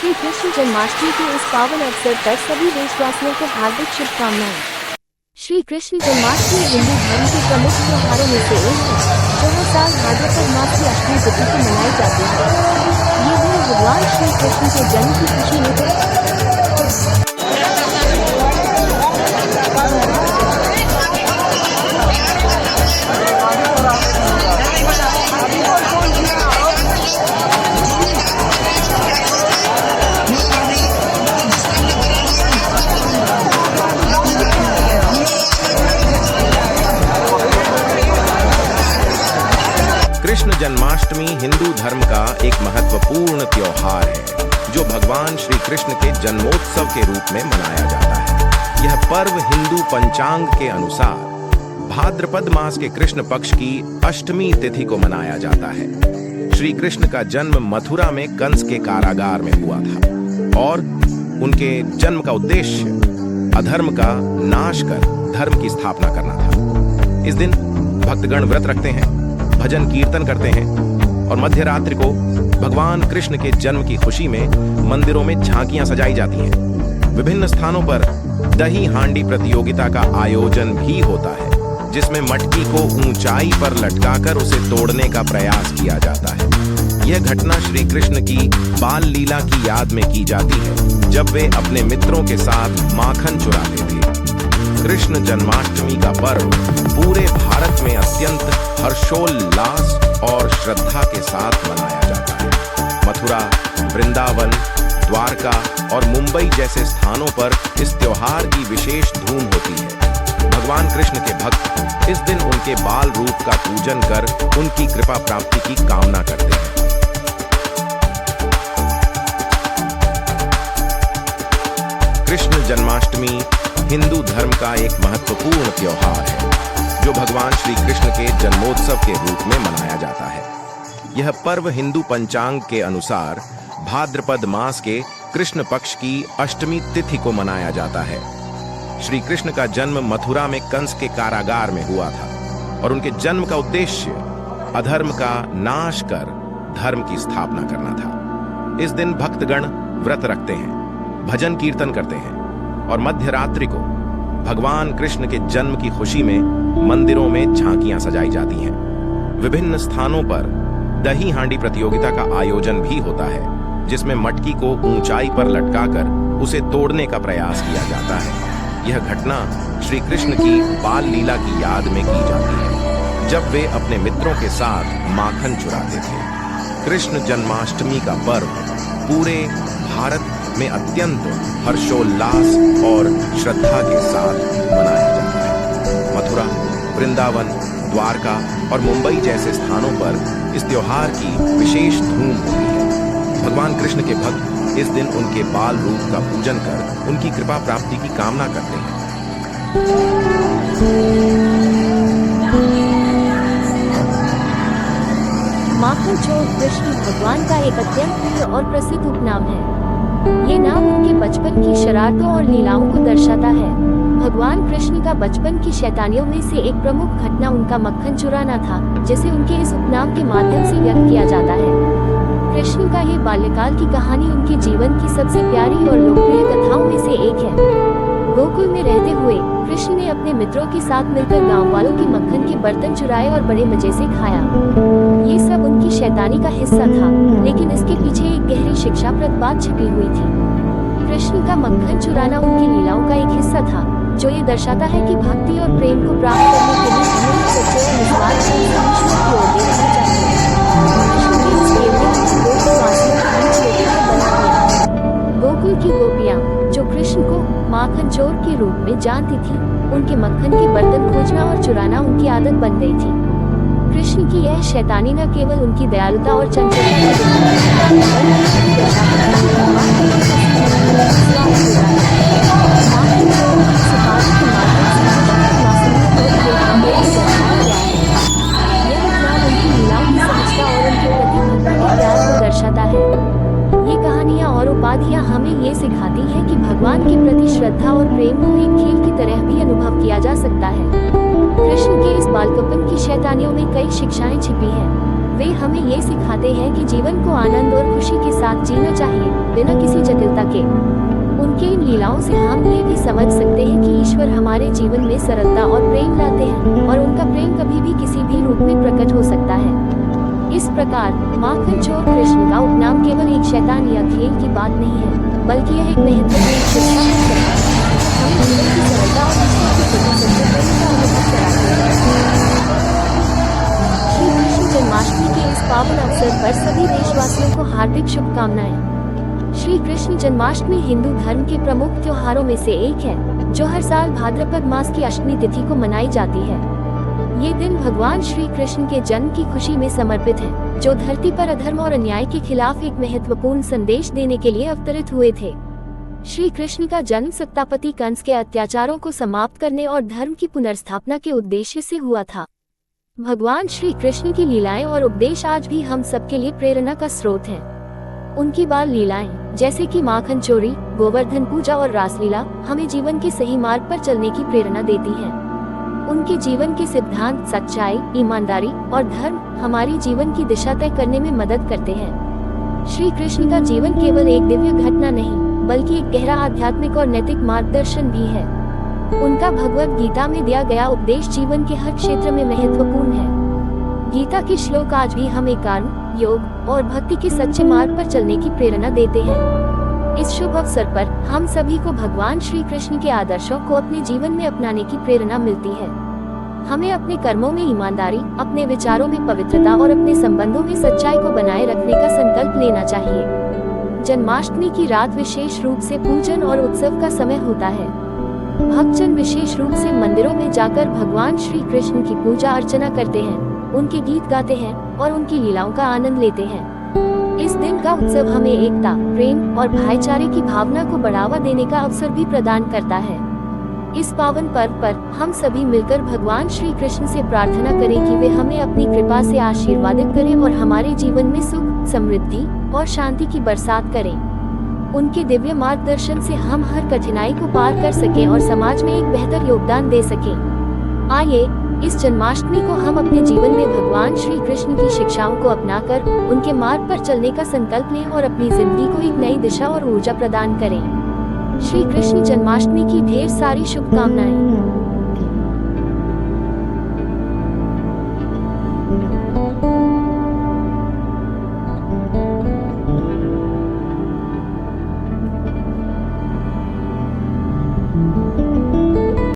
श्री कृष्ण जन्माष्टमी के इस पावन अवसर पर सभी देशवासियों को हार्दिक शुभकामनाएं। श्री कृष्ण जन्माष्टमी हिंदू धर्म के प्रमुख त्योहारों में से एक है, जो हर साल भाद्रपद मास की अष्टमी तिथि को मनाई जाती है। ये दिन भगवान श्री कृष्ण के जन्म की खुशी में कृष्ण जन्माष्टमी हिंदू धर्म का एक महत्वपूर्ण त्योहार है, जो भगवान श्री कृष्ण के जन्मोत्सव के रूप में मनाया जाता है। यह पर्व हिंदू पंचांग के अनुसार भाद्रपद मास के कृष्ण पक्ष की अष्टमी तिथि को मनाया जाता है। श्री कृष्ण का जन्म मथुरा में कंस के कारागार में हुआ था और उनके जन्म का उद्देश्य अधर्म का नाश कर धर्म की स्थापना करना था। इस दिन भक्तगण व्रत रखते हैं, भजन कीर्तन करते हैं और मध्य रात्रि को भगवान कृष्ण के जन्म की खुशी में मंदिरों में झांकियां सजाई जाती हैं। विभिन्न स्थानों पर दही हांडी प्रतियोगिता का आयोजन भी होता है, जिसमें मटकी को ऊंचाई पर लटकाकर उसे तोड़ने का प्रयास किया जाता है। यह घटना श्री कृष्ण की बाल लीला की याद में की जाती है, जब वे अपने मित्रों के साथ माखन चुराते थे। कृष्ण जन्माष्टमी का पर्व पूरे भारत में अत्यंत हर्षोल्लास और श्रद्धा के साथ मनाया जाता है। मथुरा, वृंदावन, द्वारका और मुंबई जैसे स्थानों पर इस त्योहार की विशेष धूम होती है। भगवान कृष्ण के भक्त इस दिन उनके बाल रूप का पूजन कर उनकी कृपा प्राप्ति की कामना करते हैं। कृष्ण जन्माष्टमी हिंदू धर्म का एक महत्वपूर्ण त्योहार है, जो भगवान श्री कृष्ण के जन्मोत्सव के रूप में मनाया जाता है। यह पर्व हिंदू पंचांग के अनुसार भाद्रपद मास के कृष्ण पक्ष की अष्टमी तिथि को मनाया जाता है। श्री कृष्ण का जन्म मथुरा में कंस के कारागार में हुआ था और उनके जन्म का उद्देश्य अधर्म का नाश कर धर्म की स्थापना करना था। इस दिन भक्तगण व्रत रखते हैं, भजन कीर्तन करते हैं और मध्य रात्रि को भगवान कृष्ण के जन्म की खुशी में मंदिरों में झांकियां सजाई जाती हैं। विभिन्न स्थानों पर दही हांडी प्रतियोगिता का आयोजन भी होता है, जिसमें मटकी को ऊंचाई पर लटकाकर उसे तोड़ने का प्रयास किया जाता है। यह घटना श्री कृष्ण की बाल लीला की याद में की जाती है, जब वे अपने मित्रों के साथ माखन चुराते थे। कृष्ण जन्माष्टमी का पर्व पूरे भारत में अत्यंत हर्षोल्लास और श्रद्धा के साथ मनाया जाता है। मथुरा, वृंदावन, द्वारका और मुंबई जैसे स्थानों पर इस त्योहार की विशेष धूम होती है। भगवान कृष्ण के भक्त इस दिन उनके बाल रूप का पूजन कर उनकी कृपा प्राप्ति की कामना करते हैं। माखन चोर कृष्ण भगवान का एक अत्यंत प्रिय और प्रसिद्ध उपनाम है। ये नाम उनके बचपन की शरारतों और लीलाओं को दर्शाता है। भगवान कृष्ण का बचपन की शैतानियों में से एक प्रमुख घटना उनका मक्खन चुराना था, जिसे उनके इस उपनाम के माध्यम से व्यक्त किया जाता है। कृष्ण का ये बाल्यकाल की कहानी उनके जीवन की सबसे प्यारी और लोकप्रिय कथाओं में से एक है। गोकुल में रहते हुए कृष्ण ने अपने मित्रों के साथ मिलकर गांव वालों के मक्खन के बर्तन चुराए और बड़े मजे से खाया। ये सब उनकी शैतानी का हिस्सा था, लेकिन इसके पीछे एक गहरी शिक्षाप्रद बात छिपी हुई थी। कृष्ण का मक्खन चुराना उनकी लीलाओं का एक हिस्सा था, जो ये दर्शाता है कि भक्ति और प्रेम को प्राप्त करने के लिए हमें सच्चे और निस्वार्थ ईश्वर की ओर देखना चाहिए। कृष्ण के इस केवल गोकुलवासियों के बीच लोकप्रिय बना दिया। गोकुल की गोपियाँ, जो कृष्ण को माखन चोर के रूप में जानती थी, उनके मक्खन के बर्तन खोजना और चुराना उनकी आदत बन गई थी। कृष्ण की यह शैतानी न केवल उनकी दयालुता और दर्शाता है। ये कहानियाँ और उपाधियाँ हमें ये सिखाती हैं कि भगवान के प्रति श्रद्धा और प्रेम को एक खेल की तरह भी अनुभव किया जा सकता है। कृष्ण के इस बालकपन की शैतानियों में कई शिक्षाएं छिपी हैं। वे हमें ये सिखाते हैं कि जीवन को आनंद और खुशी के साथ जीना चाहिए, बिना किसी जटिलता के। उनके इन लीलाओं से हम ये भी समझ सकते हैं कि ईश्वर हमारे जीवन में सरलता और प्रेम लाते हैं, और उनका प्रेम कभी भी किसी भी रूप में प्रकट हो सकता है। इस प्रकार माखन चोर कृष्ण का उपनाम केवल एक शैतान या खेल की बात नहीं है, बल्कि यह एक महत्वपूर्ण शिक्षा है, हमें जीवन की सरलता और ईश्वर के प्रति सच्चे प्रेम का अनुभव कराते हैं। श्री कृष्ण जन्माष्टमी के इस पावन अवसर पर सभी देशवासियों को हार्दिक शुभकामनाएं। श्री कृष्ण जन्माष्टमी हिंदू धर्म के प्रमुख त्योहारों में से एक है, जो हर साल भाद्रपद मास की अष्टमी तिथि को मनाई जाती है। ये दिन भगवान श्री कृष्ण के जन्म की खुशी में समर्पित है, जो धरती पर अधर्म और अन्याय के खिलाफ एक महत्वपूर्ण संदेश देने के लिए अवतरित हुए थे। श्री कृष्ण का जन्म सत्तापति कंस के अत्याचारों को समाप्त करने और धर्म की पुनर्स्थापना के उद्देश्य से हुआ था। भगवान श्री कृष्ण की लीलाएं और उपदेश आज भी हम सबके लिए प्रेरणा का स्रोत हैं। उनकी बाल लीलाएं, जैसे कि माखन चोरी, गोवर्धन पूजा और रासलीला, हमें जीवन के सही मार्ग पर चलने की प्रेरणा देती हैं। उनके जीवन के सिद्धांत सच्चाई, ईमानदारी और धर्म हमारी जीवन की दिशा तय करने में मदद करते हैं। श्री कृष्ण का जीवन केवल एक दिव्य घटना नहीं, बल्कि एक गहरा आध्यात्मिक और नैतिक मार्गदर्शन भी है। उनका भगवद गीता में दिया गया उपदेश जीवन के हर क्षेत्र में महत्वपूर्ण है। गीता के श्लोक आज भी हमें कर्म, योग और भक्ति के सच्चे मार्ग पर चलने की प्रेरणा देते हैं। इस शुभ अवसर पर हम सभी को भगवान श्री कृष्ण के आदर्शों को अपने जीवन में अपनाने की प्रेरणा मिलती है। हमें अपने कर्मों में ईमानदारी, अपने विचारों में पवित्रता और अपने संबंधों में सच्चाई को बनाए रखने का संकल्प लेना चाहिए। जन्माष्टमी की रात विशेष रूप से पूजन और उत्सव का समय होता है। भक्तजन विशेष रूप से मंदिरों में जाकर भगवान श्री कृष्ण की पूजा अर्चना करते हैं, उनके गीत गाते हैं और उनकी लीलाओं का आनंद लेते हैं। इस दिन का उत्सव हमें एकता, प्रेम और भाईचारे की भावना को बढ़ावा देने का अवसर भी प्रदान करता है। इस पावन पर्व पर हम सभी मिलकर भगवान श्री कृष्ण से प्रार्थना करें कि वे हमें अपनी कृपा से आशीर्वादित करें और हमारे जीवन में सुख, समृद्धि और शांति की बरसात करें। उनके दिव्य मार्गदर्शन से हम हर कठिनाई को पार कर सकें और समाज में एक बेहतर योगदान दे सकें। आइए इस जन्माष्टमी को हम अपने जीवन में भगवान श्री कृष्ण की शिक्षाओं को अपनाकर उनके मार्ग पर चलने का संकल्प लें और अपनी जिंदगी को एक नई दिशा और ऊर्जा प्रदान करें। श्री कृष्ण जन्माष्टमी की ढेर सारी शुभकामनाएं।